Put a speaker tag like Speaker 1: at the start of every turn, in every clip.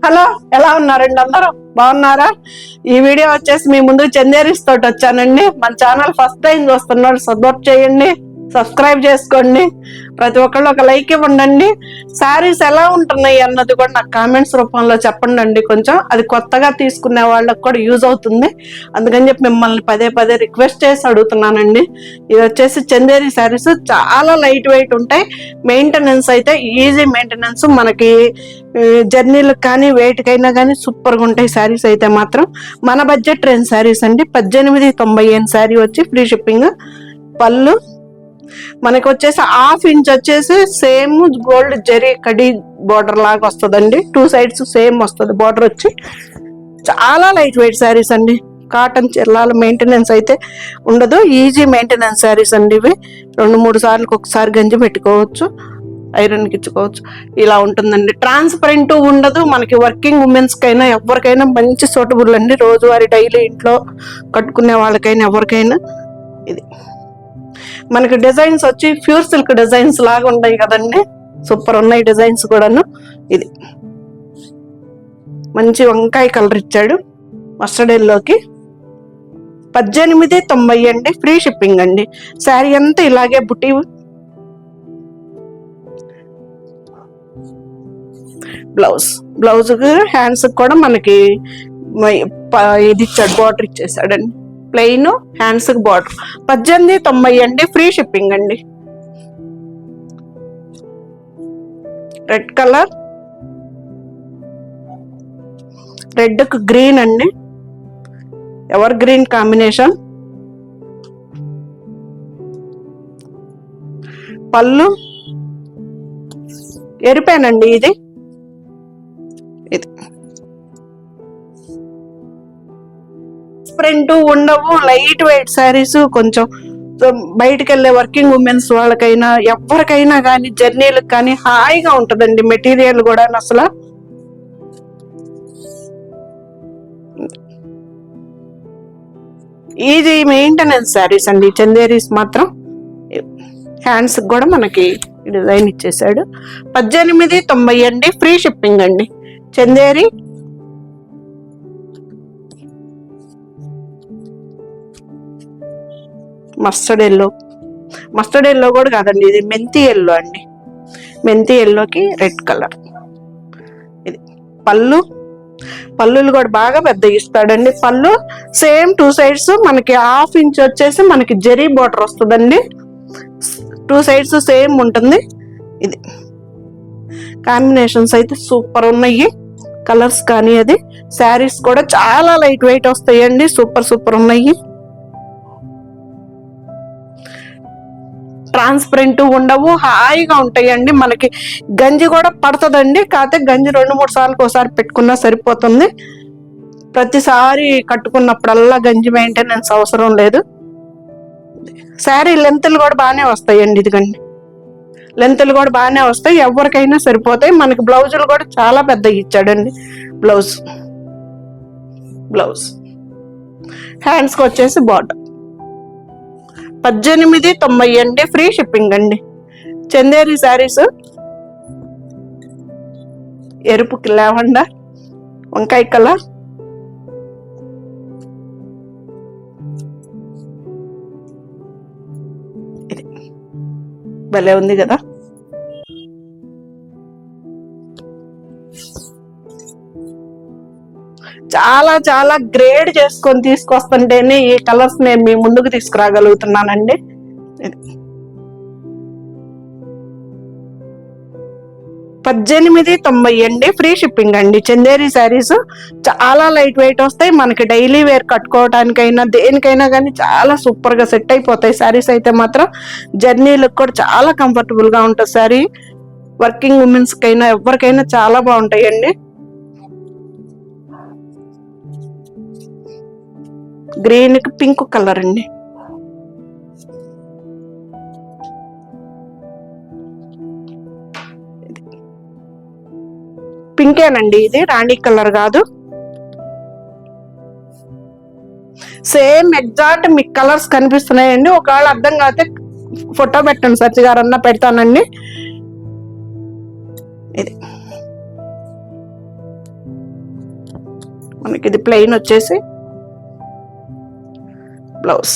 Speaker 1: Hello, ఎలా ఉన్నారండి? అందరూ బాగున్నారా? ఈ వీడియో వచ్చేసి మీ ముందు చందేరీస్ తోటి వచ్చానండి. మన ఛానల్ ఫస్ట్ టైం చూస్తున్నారు, సపోర్ట్ చేయండి, సబ్స్క్రైబ్ చేసుకోండి. ప్రతి ఒక్కళ్ళు ఒక లైక్ ఇవ్వండి. శారీస్ ఎలా ఉంటున్నాయి అన్నది కూడా నాకు కామెంట్స్ రూపంలో చెప్పండి. కొంచెం అది కొత్తగా తీసుకునే వాళ్ళకి కూడా యూజ్ అవుతుంది. అందుకని చెప్పి మిమ్మల్ని పదే పదే రిక్వెస్ట్ చేసి అడుగుతున్నానండి. ఇది వచ్చేసి చందేరి శారీస్ చాలా లైట్ వెయిట్ ఉంటాయి. మెయింటెనెన్స్ అయితే ఈజీ మెయింటెనెన్స్. మనకి జర్నీలకు కానీ వేటికైనా కానీ సూపర్గా ఉంటాయి శారీస్ అయితే మాత్రం. మన బడ్జెట్ రేంజ్ శారీస్ అండి. 1890 శారీ వచ్చి ఫ్రీ షిప్పింగ్. పళ్ళు మనకి వచ్చేసి 1/2 ఇంచ్ వచ్చేసి సేమ్ గోల్డ్ జరీ కడి బోర్డర్ లాగా వస్తుందండి. 2 సైడ్స్ సేమ్ వస్తుంది బోర్డర్ వచ్చి. చాలా లైట్ వెయిట్ శారీస్ అండి. కాటన్ చీరల మెయింటెనెన్స్ అయితే ఉండదు. ఈజీ మెయింటెనెన్స్ శారీస్ అండి ఇవి. 2-3 సార్లకు ఒకసారి గంజి పెట్టుకోవచ్చు, ఐరన్కి ఇచ్చుకోవచ్చు. ఇలా ఉంటుందండి. ట్రాన్స్పరెంట్ ఉండదు. మనకి వర్కింగ్ ఉమెన్స్ కైనా ఎవరికైనా మంచి సూటబుల్ అండి. రోజువారీ డైలీ ఇంట్లో కట్టుకునే వాళ్ళకైనా ఎవరికైనా. ఇది మనకి డిజైన్స్ వచ్చి ప్యూర్ సిల్క్ డిజైన్స్ లాగా ఉంటాయి కదండి. సూపర్ ఉన్నాయి డిజైన్స్ కూడాను. ఇది మంచి వంకాయ కలర్ ఇచ్చాడు మస్టర్డ్ ఎల్లోకి. 1890 అండి, ఫ్రీ షిప్పింగ్ అండి. శారీ అంతా ఇలాగే బుట్టి. బ్లౌజ్ హ్యాండ్స్ కూడా మనకి ఇది ఇచ్చాడు, బార్డర్ ఇచ్చేసాడండి. ప్లెయిన్ హ్యాండ్స్ కి బార్డర్. 1890 అండి, ఫ్రీ షిప్పింగ్ అండి. రెడ్ కలర్, రెడ్ కు గ్రీన్ అండి, ఎవర్ గ్రీన్ కాంబినేషన్. పళ్ళు ఎరిపానండి ఇది. ప్రింట్ ఉండవు, లైట్ వెయిట్ శారీస్. కొంచెం బయటకు వెళ్ళే వర్కింగ్ ఉమెన్స్ వాళ్ళకైనా ఎవరికైనా కానీ జర్నీలకు కానీ హాయిగా ఉంటుందండి. మెటీరియల్ కూడా అసలు ఈజీ మెయింటెనెన్స్ శారీస్ అండి చందేరీస్ మాత్రం. హ్యాండ్స్ కూడా మనకి డిజైన్ ఇచ్చేసాడు. 1890 అండి, ఫ్రీ షిప్పింగ్ అండి. చందేరి మస్టర్డ్ ఎల్లో కూడా కాదండి, ఇది మెంతి ఎల్లో అండి. మెంతి ఎల్లోకి రెడ్ కలర్. ఇది పళ్ళులు కూడా బాగా పెద్ద ఇస్తాడండి. పళ్ళు సేమ్ 2 సైడ్స్ మనకి 1/2 ఇంచ్ వచ్చేసి మనకి జరీ బార్డర్ వస్తుందండి. 2 సైడ్స్ సేమ్ ఉంటుంది. ఇది కాంబినేషన్స్ అయితే సూపర్ ఉన్నాయి. కలర్స్ కానీ అది. శారీస్ కూడా చాలా లైట్ వెయిట్ వస్తాయండి. సూపర్ ఉన్నాయి. ట్రాన్స్పరెంట్ ఉండవు, హాయిగా ఉంటాయండి. మనకి గంజి కూడా పడుతుందండి. కాకపోతే గంజి 2-3 సార్లకు ఒకసారి పెట్టుకున్నా సరిపోతుంది. ప్రతిసారి కట్టుకున్నప్పుడల్లా గంజి మెయింటెనెన్స్ అవసరం లేదు. శారీ లెంత్లు కూడా బాగానే వస్తాయండి. ఇదిగండి లెంత్లు కూడా బాగానే వస్తాయి, ఎవరికైనా సరిపోతాయి. మనకి బ్లౌజులు కూడా చాలా పెద్ద ఇచ్చాడండి. బ్లౌజ్ హ్యాండ్స్కి వచ్చేసి బార్డర్. 1890 అండి, ఫ్రీ షిప్పింగ్ అండి. చందేరి శారీస్ ఎరుపుకి లావెండర్, వంకాయ కలర్. ఇది భలే ఉంది కదా. చాలా గ్రేడ్ చేసుకొని తీసుకొస్తుంటేనే ఈ కలర్స్ నేను మీ ముందుకు తీసుకురాగలుగుతున్నానండి. 1890 అండి, ఫ్రీ షిప్పింగ్ అండి. చందేరి శారీస్ చాలా లైట్ వెయిట్ వస్తాయి. మనకి డైలీ వేర్ కట్టుకోవడానికైనా దేనికైనా కానీ చాలా సూపర్ గా సెట్ అయిపోతాయి శారీస్ అయితే మాత్రం. జర్నీలకు కూడా చాలా కంఫర్టబుల్ గా ఉంటుంది శారీ. వర్కింగ్ ఉమెన్స్ కైనా ఎవరికైనా చాలా బాగుంటాయండి. గ్రీన్ కి పింక్ కలర్ అండి. పింకేనండి, ఇది రాణి కలర్ కాదు. సేమ్ ఎగ్జాక్ట్ మీకు కలర్స్ కనిపిస్తున్నాయండి. ఒకవేళ అర్థం కాకపోతే ఫోటో పెట్టండి, సర్చి గారన్నా పెడతానండి. ఇది మనకి ఇది ప్లెయిన్ వచ్చేసి బ్లౌజ్.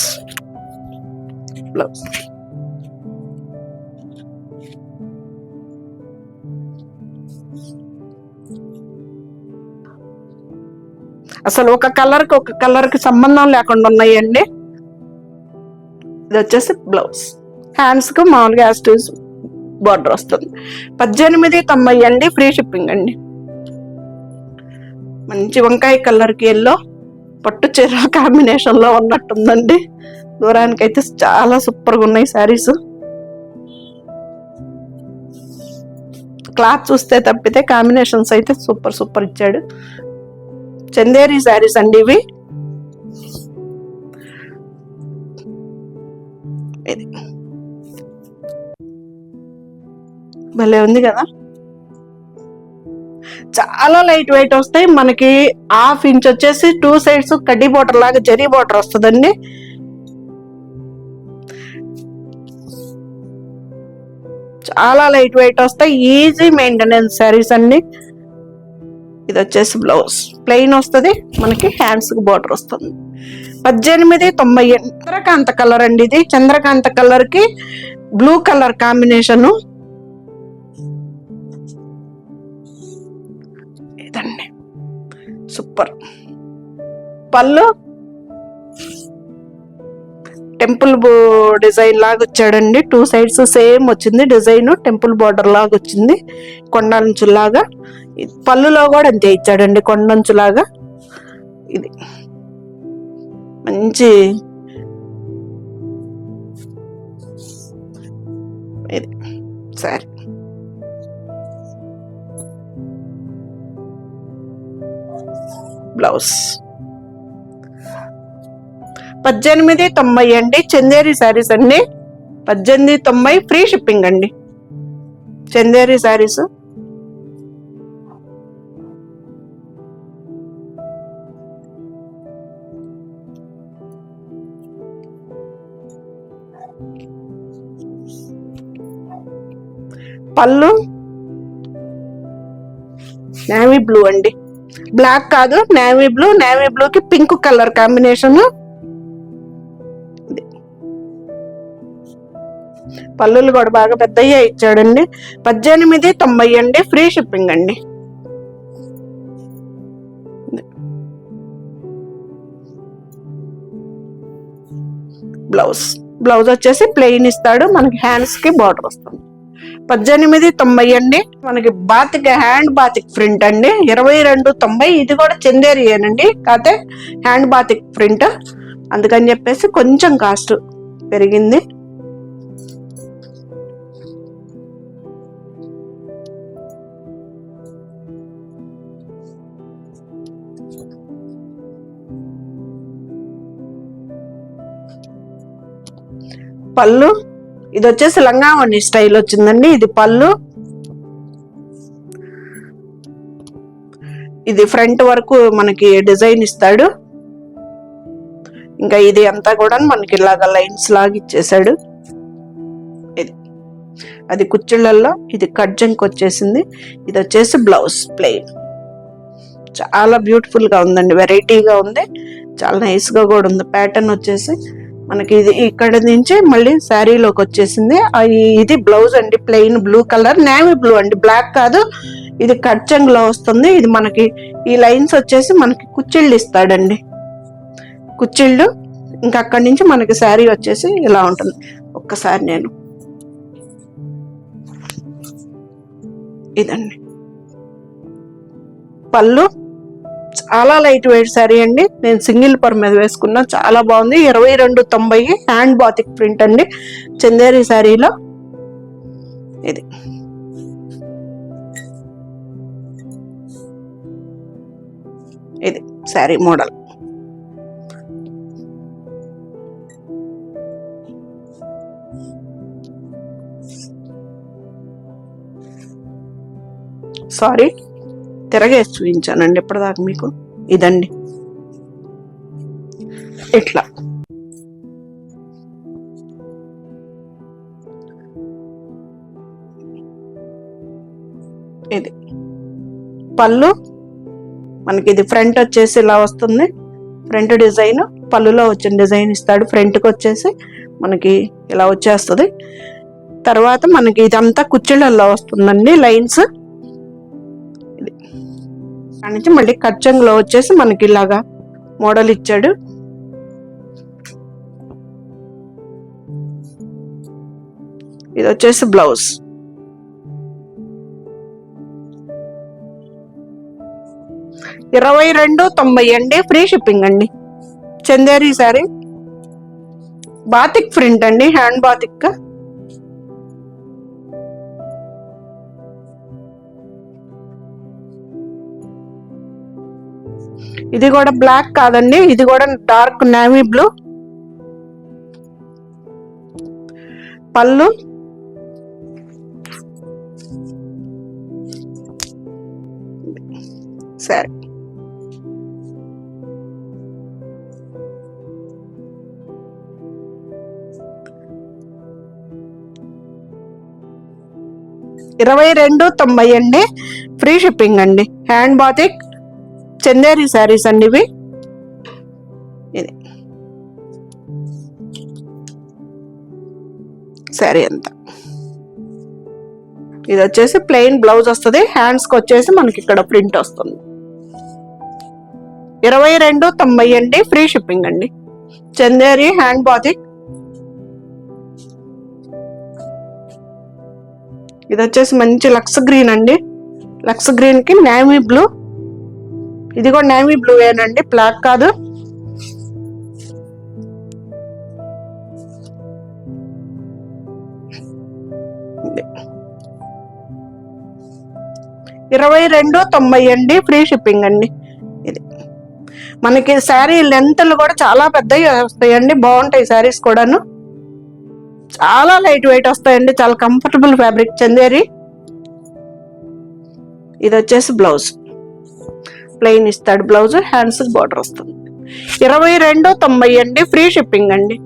Speaker 1: అసలు ఒక కలర్ కి సంబంధం లేకుండా ఉన్నాయండి. ఇది వచ్చేసి బ్లౌజ్. హ్యాండ్స్ కు మామూలుగా యాస్టీస్ బార్డర్ వస్తుంది. 1890 అండి, ఫ్రీ షిప్పింగ్ అండి. మంచి వంకాయ కలర్ కి ఎల్లో పట్టు చీర కాంబినేషన్ లో ఉన్నట్టుందండి. దూరానికైతే చాలా సూపర్ గా ఉన్నాయి శారీస్. క్లాత్ చూస్తే తప్పితే కాంబినేషన్స్ అయితే సూపర్ ఇచ్చాడు. చందేరి శారీస్ అండి ఇవి. భలే ఉంది కదా, చాలా లైట్ వెయిట్ వస్తాయి. మనకి 1/2 ఇంచ్ వచ్చేసి 2 సైడ్స్ కడ్డీ బోర్డర్ లాగా జరీ బోర్డర్ వస్తుందండి. చాలా లైట్ వెయిట్ వస్తాయి, ఈజీ మెయింటెనెన్స్ శారీస్ అండి. ఇది వచ్చేసి బ్లౌజ్ ప్లెయిన్ వస్తుంది, మనకి హ్యాండ్స్ కి బోర్డర్ వస్తుంది. 1890. చంద్రకాంత కలర్ అండి ఇది. చంద్రకాంత కలర్ కి బ్లూ కలర్ కాంబినేషన్. ఇదండి సూపర్. పళ్ళు టెంపుల్ డిజైన్ లాగా వచ్చాడండి. 2 సైడ్స్ సేమ్ వచ్చింది డిజైన్, టెంపుల్ బోర్డర్ లాగా వచ్చింది, కొండంచులాగా. పళ్ళులో కూడా అంతే ఇచ్చాడండి, కొండంచులాగా. ఇది మంచి ఇది సరే. బ్లౌజ్ 1890 అండి, చందేరి శారీస్ అండి. 1890 ఫ్రీ షిప్పింగ్ అండి, చందేరి శారీస్. పళ్ళు నేవీ బ్లూ అండి, బ్లాక్ కాదు నేవీ బ్లూ. నేవీ బ్లూ కి పింక్ కలర్ కాంబినేషన్. పళ్ళులు కూడా బాగా పెద్దయ్యే ఇచ్చాడండి. 1890 అండి, ఫ్రీ షిప్పింగ్ అండి. బ్లౌజ్ వచ్చేసి ప్లెయిన్ ఇస్తాడు, మనకి హ్యాండ్స్ కి బార్డర్ వస్తుంది. 1890 అండి. మనకి బాతిక్ హ్యాండ్ బాతిక్ ప్రింట్ అండి. 2290. ఇది కూడా చందేరియేనండి, కాకపోతే హ్యాండ్ బాతిక్ ప్రింట్, అందుకని చెప్పేసి కొంచెం కాస్ట్ పెరిగింది. పళ్ళు ఇది వచ్చేసి లంగావణి స్టైల్ వచ్చిందండి. ఇది పళ్ళు, ఇది ఫ్రంట్ వరకు మనకి డిజైన్ ఇస్తాడు. ఇంకా ఇది అంతా కూడా మనకి ఇలాగా లైన్స్ లాగా ఇచ్చేసాడు. ఇది అది కుచ్చిళ్ళల్లో ఇది కట్జంక్ వచ్చేసింది. ఇది వచ్చేసి బ్లౌజ్ ప్లెయిన్. చాలా బ్యూటిఫుల్ గా ఉందండి, వెరైటీగా ఉంది, చాలా నైస్ గా కూడా ఉంది. ప్యాటర్న్ వచ్చేసి మనకి ఇది ఇక్కడ నుంచి మళ్ళీ శారీలోకి వచ్చేసింది. ఇది బ్లౌజ్ అండి, plain blue colour, navy blue అండి, బ్లాక్ కాదు. ఇది కట్చంగ్ లో వస్తుంది. ఇది మనకి ఈ లైన్స్ వచ్చేసి మనకి కుచ్చిళ్ళు ఇస్తాడండి, కుచ్చిళ్ళు. ఇంకా అక్కడి నుంచి మనకి శారీ వచ్చేసి ఇలా ఉంటుంది. ఒక్కసారి నేను ఇదండి పళ్ళు. చాలా లైట్ వెయిట్ శారీ అండి, నేను సింగిల్ పర్ మీద వేసుకున్నా, చాలా బాగుంది. 2290 హ్యాండ్ బాతిక్ ప్రింట్ అండి, చందేరి శారీలో. ఇది శారీ మోడల్. సారీ, తిరగేసి చూపించానండి ఇప్పటిదాకా మీకు. ఇదండి ఇట్లా ఇది పళ్ళు, మనకి ఇది ఫ్రంట్ వచ్చేసి ఇలా వస్తుంది, ఫ్రంట్ డిజైన్. పళ్ళులో వచ్చిన డిజైన్ ఇస్తాడు. ఫ్రంట్కి వచ్చేసి మనకి ఇలా వచ్చేస్తుంది. తర్వాత మనకి ఇదంతా కుచ్చిళ్ళల్లో వస్తుందండి లైన్స్. ఇది నుంచి మళ్ళీ కచ్చంలో వచ్చేసి మనకి ఇలాగా మోడల్ ఇచ్చాడు. ఇది వచ్చేసి బ్లౌజ్. $22.90 అండి, ఫ్రీ షిప్పింగ్ అండి. చందేరి శారీ, బాతిక్ ప్రింట్ అండి, హ్యాండ్ బాతిక్. ఇది కూడా బ్లాక్ కాదండి, ఇది కూడా డార్క్ నేవీ బ్లూ. పళ్ళు, సరే $22.90 అండి, ఫ్రీ షిప్పింగ్ అండి. హ్యాండ్ బాతిక్ చందేరి శారీస్ అండి ఇవి. ఇది శారీ అంతా. ఇది వచ్చేసి ప్లెయిన్ బ్లౌజ్ వస్తుంది. హ్యాండ్స్ కి వచ్చేసి మనకి ఇక్కడ ప్రింట్ వస్తుంది. $22.90 అండి, ఫ్రీ షిప్పింగ్ అండి. Chanderi hand batik. ఇది వచ్చేసి మంచి లక్స్ గ్రీన్ అండి, లక్స్ గ్రీన్ కి నేవీ బ్లూ. ఇది కూడా నేవీ బ్లూ ఏనండి, బ్లాక్ కాదు. $22.90 అండి, ఫ్రీ షిప్పింగ్ అండి. ఇది మనకి శారీ లెంత్లు కూడా చాలా పెద్దవి వస్తాయండి, బాగుంటాయి శారీస్ కూడాను. చాలా లైట్ వెయిట్ వస్తాయండి, చాలా కంఫర్టబుల్ ఫ్యాబ్రిక్ చందేరి. ఇది వచ్చేసి బ్లౌజ్, ప్లెయిన్ ఇస్తాడు బ్లౌజ్, హ్యాండ్స్ బార్డర్ వస్తుంది. $22.90 అండి, ఫ్రీ షిప్పింగ్ అండి.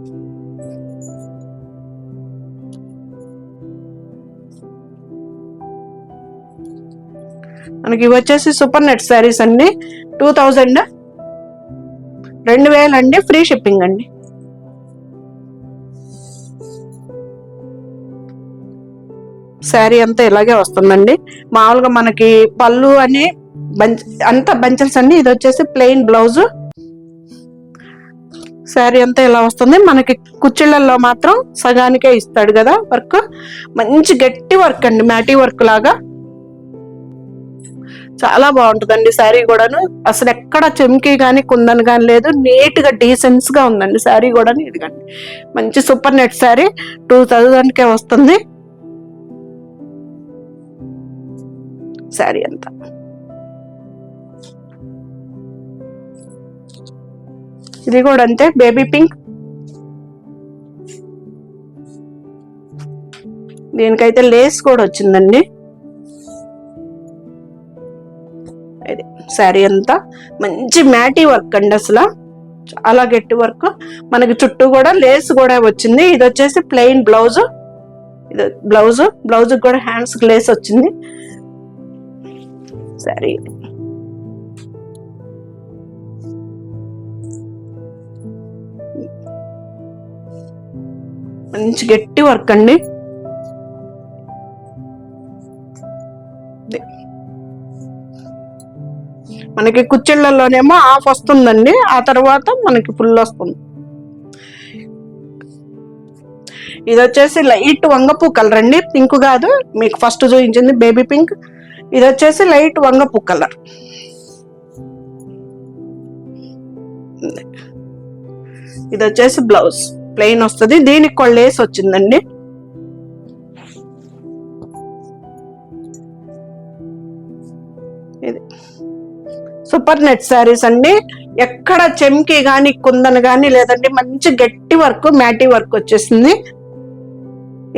Speaker 1: మనకి ఇవి వచ్చేసి సూపర్ నెట్ శారీస్ అండి, 2000 అండి, ఫ్రీ షిప్పింగ్ అండి. శారీ అంతా ఇలాగే వస్తుందండి. మామూలుగా మనకి పళ్ళు అని అంతా బంచెస్ అండి. ఇది వచ్చేసి ప్లెయిన్ బ్లౌజ్. శారీ అంతా ఇలా వస్తుంది. మనకి కుచ్చిళ్ళల్లో మాత్రం సగానికే ఇస్తాడు కదా వర్క్. మంచి గట్టి వర్క్ అండి, మ్యాటీ వర్క్ లాగా. చాలా బాగుంటుందండి శారీ కూడాను. అసలు ఎక్కడ చెమ్కి కానీ కుందన్ కానీ లేదు, నీట్ గా డీసెన్స్ గా ఉందండి శారీ కూడాను. ఇదిగండి మంచి సూపర్ నెట్ శారీ, 2000కే వస్తుంది శారీ అంతా. ఇది కూడా అంతే, బేబీ పింక్. దీనికైతే లేస్ కూడా వచ్చిందండి. ఇది శారీ అంతా మంచి మ్యాటీ వర్క్ అండి, అసలు చాలా గట్టి వర్క్. మనకి చుట్టూ కూడా లేస్ కూడా వచ్చింది. ఇది వచ్చేసి ప్లెయిన్ బ్లౌజ్. ఇది బ్లౌజ్ కూడా హ్యాండ్స్ కి లేస్ వచ్చింది. శారీ మంచి గట్టి వర్క్ అండి. మనకి కుచ్చిళ్ళలోనేమో హాఫ్ వస్తుందండి, ఆ తర్వాత మనకి ఫుల్ వస్తుంది. ఇది వచ్చేసి లైట్ వంగపూ కలర్ అండి, పింక్ కాదు, మీకు ఫస్ట్ చూపించింది బేబీ పింక్. ఇది వచ్చేసి లైట్ వంగపూ కలర్. ఇది వచ్చేసి బ్లౌజ్ ప్లెయిన్ వస్తుంది, దీనికి కూడా లేస్ వచ్చిందండి. ఇది సూపర్ నెట్ శారీస్ అండి. ఎక్కడ చెమ్కి గాని కుందన్ గాని లేదండి, మంచి గట్టి వర్క్ మ్యాటీ వర్క్ వచ్చేసింది.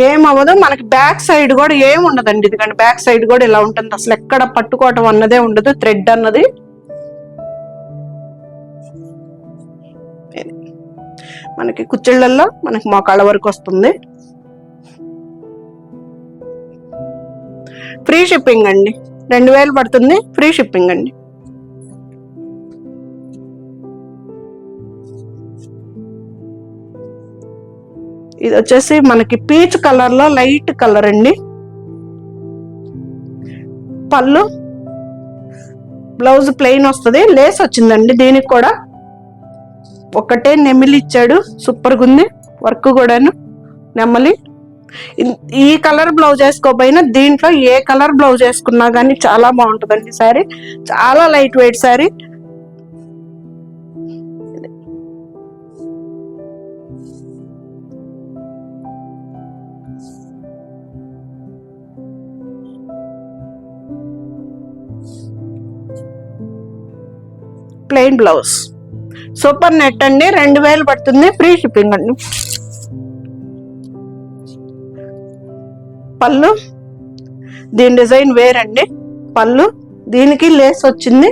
Speaker 1: ఏమవ్వదు. మనకి బ్యాక్ సైడ్ కూడా ఏం ఉండదండి. ఇదిగండి బ్యాక్ సైడ్ కూడా ఇలా ఉంటుంది, అసలు ఎక్కడ పట్టుకోవటం అన్నదే ఉండదు, థ్రెడ్ అన్నది. మనకి కుచ్చిళ్ళల్లో మనకి మోకాళ్ళ వరకు వస్తుంది. ఫ్రీ షిప్పింగ్ అండి, 2000 పడుతుంది, ఫ్రీ షిప్పింగ్ అండి. ఇది వచ్చేసి మనకి పీచ్ కలర్ లో లైట్ కలర్ అండి. పళ్ళు, బ్లౌజ్ ప్లెయిన్ వస్తుంది, లేస్ వచ్చిందండి. దీనికి కూడా ఒకటే నెమిలి ఇచ్చాడు, సూపర్ గా ఉంది వర్క్ కూడాను. నెమలి ఈ కలర్ బ్లౌజ్ వేసుకోపోయినా దీంట్లో ఏ కలర్ బ్లౌజ్ వేసుకున్నా కానీ చాలా బాగుంటుందండి శారీ. చాలా light weight sari. Plain blouse, super net అండి. 2000 పడుతుంది, ఫ్రీ షిప్పింగ్ అండి. పళ్ళు, దీని డిజైన్ వేరండి. పళ్ళు, దీనికి లేస్ వచ్చింది,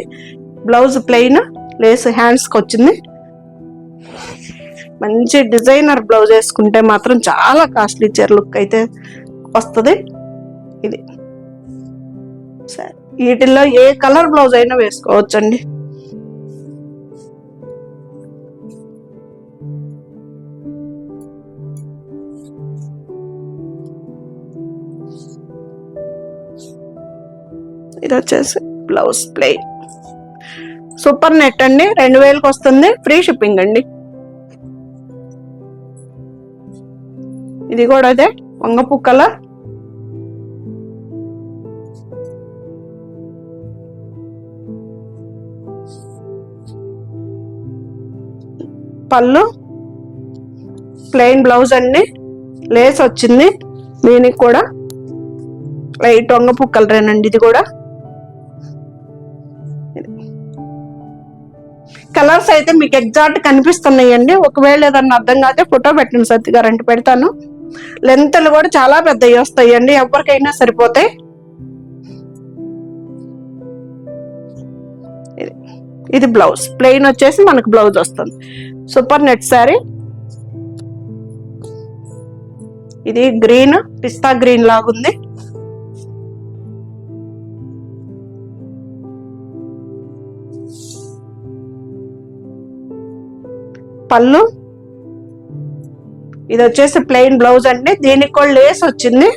Speaker 1: బ్లౌజ్ ప్లెయిన్, లేస్ హ్యాండ్స్కి వచ్చింది. మంచి డిజైనర్ బ్లౌజ్ వేసుకుంటే మాత్రం చాలా కాస్ట్లీ చీర లుక్ అయితే వస్తుంది. ఇది సరే, వీటిల్లో ఏ కలర్ బ్లౌజ్ అయినా వేసుకోవచ్చండి. ఇది వచ్చేసి బ్లౌజ్ ప్లెయిన్, సూపర్ నెట్ అండి. 2000కి వస్తుంది, ఫ్రీ షిప్పింగ్ అండి. ఇది కూడా అదే వంగపు కలర్. పళ్ళు, ప్లెయిన్ బ్లౌజ్ అండి, లేస్ వచ్చింది. దీనికి కూడా లైట్ వంగపు కలరేనండి. ఇది కూడా కలర్స్ అయితే మీకు ఎగ్జాక్ట్ కనిపిస్తున్నాయండి. ఒకవేళ ఏదన్నా అర్థం కాకపోతే ఫోటో పెట్టండి సత్తి గారు అంటే పెడతాను. లెంత్లు కూడా చాలా పెద్దవి వస్తాయండి, ఎవరికైనా సరిపోతాయి. ఇది బ్లౌజ్ ప్లెయిన్ వచ్చేసి మనకు బ్లౌజ్ వస్తుంది. Super net sari. ఇది గ్రీన్, పిస్తా గ్రీన్ లాగుంది. పళ్ళు, ఇది వచ్చేసి ప్లెయిన్ బ్లౌజ్ అండి. దీనికి కూడా లేస్ వచ్చింది.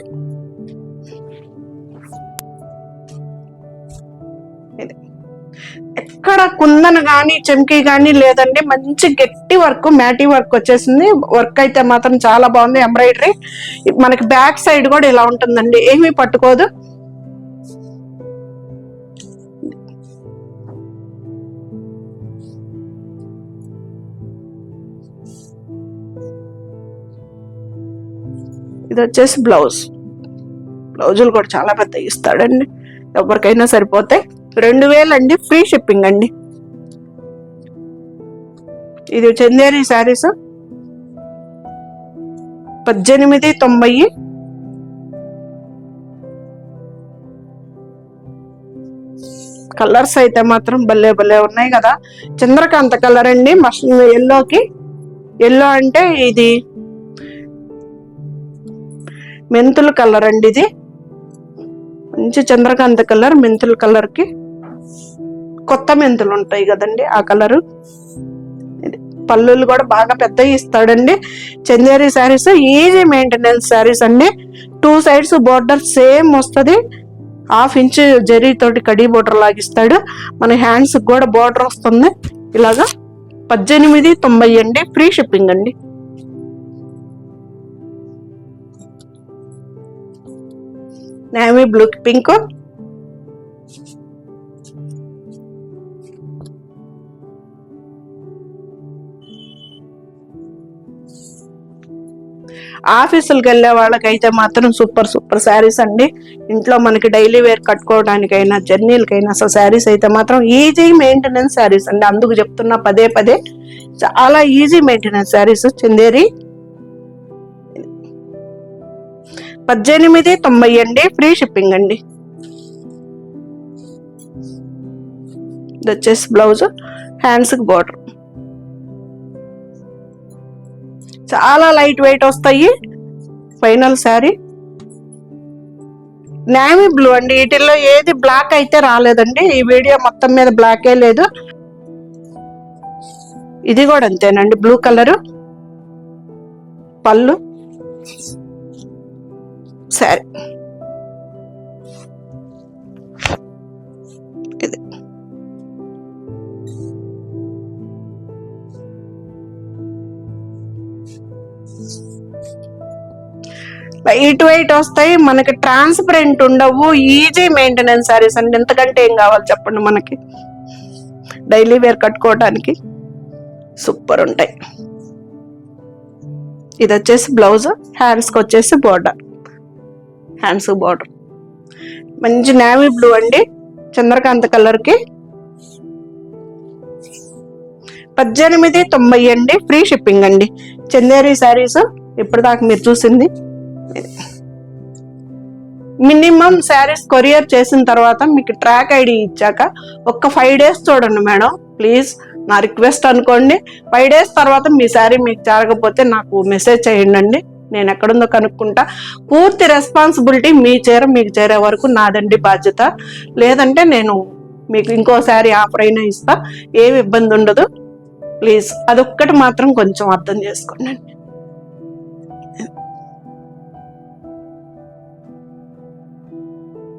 Speaker 1: ఎక్కడ కుందన గాని చెంకి గాని లేదండి, మంచి గట్టి వర్క్, మ్యాటీ వర్క్ వచ్చేసింది. వర్క్ అయితే మాత్రం చాలా బాగుంది. ఎంబ్రాయిడరీ మనకి బ్యాక్ సైడ్ కూడా ఇలా ఉంటుందండి, ఏమీ పట్టుకోదు. ఇది వచ్చేసి బ్లౌజ్. బ్లౌజులు కూడా చాలా పెద్ద ఇస్తాడండి, ఎవరికైనా సరిపోతాయి. 2000 అండి, ఫ్రీ షిప్పింగ్ అండి. ఇది చందేరి శారీస్, 1890. కలర్స్ అయితే మాత్రం భలే భలే ఉన్నాయి కదా. చంద్రకాంత కలర్ అండి, ఎల్లోకి. ఎల్లో అంటే ఇది మెంతుల కలర్ అండి. ఇది మంచి చంద్రకాంత కలర్, మెంతుల కలర్ కి కొత్త మెంతులు ఉంటాయి కదండి, ఆ కలరు. పళ్ళులు కూడా బాగా పెద్దవి ఇస్తాడండి. చందేరి శారీస్ ఈజీ మెయింటెనెన్స్ శారీస్ అండి. 2 సైడ్స్ బోర్డర్ సేమ్ వస్తుంది. 1/2 ఇంచ్ జరీ తోటి కడీ బోర్డర్ లాగిస్తాడు. మన హ్యాండ్స్ కూడా బోర్డర్ వస్తుంది ఇలాగా. 1890 అండి, ఫ్రీ షిప్పింగ్ అండి. నేవీ బ్లూ పింక్, ఆఫీసులకు వెళ్ళే వాళ్ళకైతే మాత్రం సూపర్ సూపర్ శారీస్ అండి. ఇంట్లో మనకి డైలీ వేర్ కట్టుకోవడానికైనా జర్నీలకైనా అసలు శారీస్ అయితే మాత్రం ఈజీ మెయింటెనెన్స్ శారీస్ అండి. అందుకు చెప్తున్నా పదే పదే, చాలా ఈజీ మెయింటెనెన్స్ శారీస్. చందేరి 1890 అండి, ఫ్రీ షిప్పింగ్ అండి. ఇది వచ్చేసి బ్లౌజ్, హ్యాండ్స్ కి బోర్డర్. చాలా లైట్ వెయిట్ వస్తాయి. ఫైనల్ శారీ నేవీ బ్లూ అండి. వీటిల్లో ఏది బ్లాక్ అయితే రాలేదండి. ఈ వీడియో మొత్తం మీద బ్లాకే లేదు. ఇది కూడా అంతేనండి, బ్లూ కలరు. పళ్ళు సరే ఇది లైట్ వెయిట్ వస్తాయి, మనకి ట్రాన్స్పరెంట్ ఉండవు, ఈజీ మెయింటెనెన్స్ సారీస్ అండి. ఎంతకంటే ఏం కావాలి చెప్పండి, మనకి డైలీ వేర్ కట్టుకోవడానికి సూపర్ ఉంటాయి. ఇది వచ్చేసి బ్లౌజ్, హ్యాండ్స్కి వచ్చేసి బోర్డర్, హ్యాండ్స్ బోర్డర్. మంచి నేవీ బ్లూ అండి, చంద్రకాంత కలర్కి 1890 అండి. ఫ్రీ షిప్పింగ్ అండి. చందేరి శారీస్ ఇప్పటిదాకా మీరు చూసింది. మినిమం శారీస్ కొరియర్ చేసిన తర్వాత మీకు ట్రాక్ ఐడి ఇచ్చాక ఒక్క 5 days చూడండి మేడం, ప్లీజ్. నా రిక్వెస్ట్ అనుకోండి. 5 days తర్వాత మీ శారీ మీకు చేరకపోతే నాకు మెసేజ్ చేయండి, నేను ఎక్కడుందో కనుక్కుంటా. పూర్తి రెస్పాన్సిబిలిటీ మీ చీర మీకు చేరే వరకు నాదండి బాధ్యత. లేదంటే నేను మీకు ఇంకో శారీ ఆఫర్ అయినా ఇస్తా, ఏమి ఇబ్బంది ఉండదు. ప్లీజ్ అదొక్కటి మాత్రం కొంచెం అర్థం చేసుకోండి.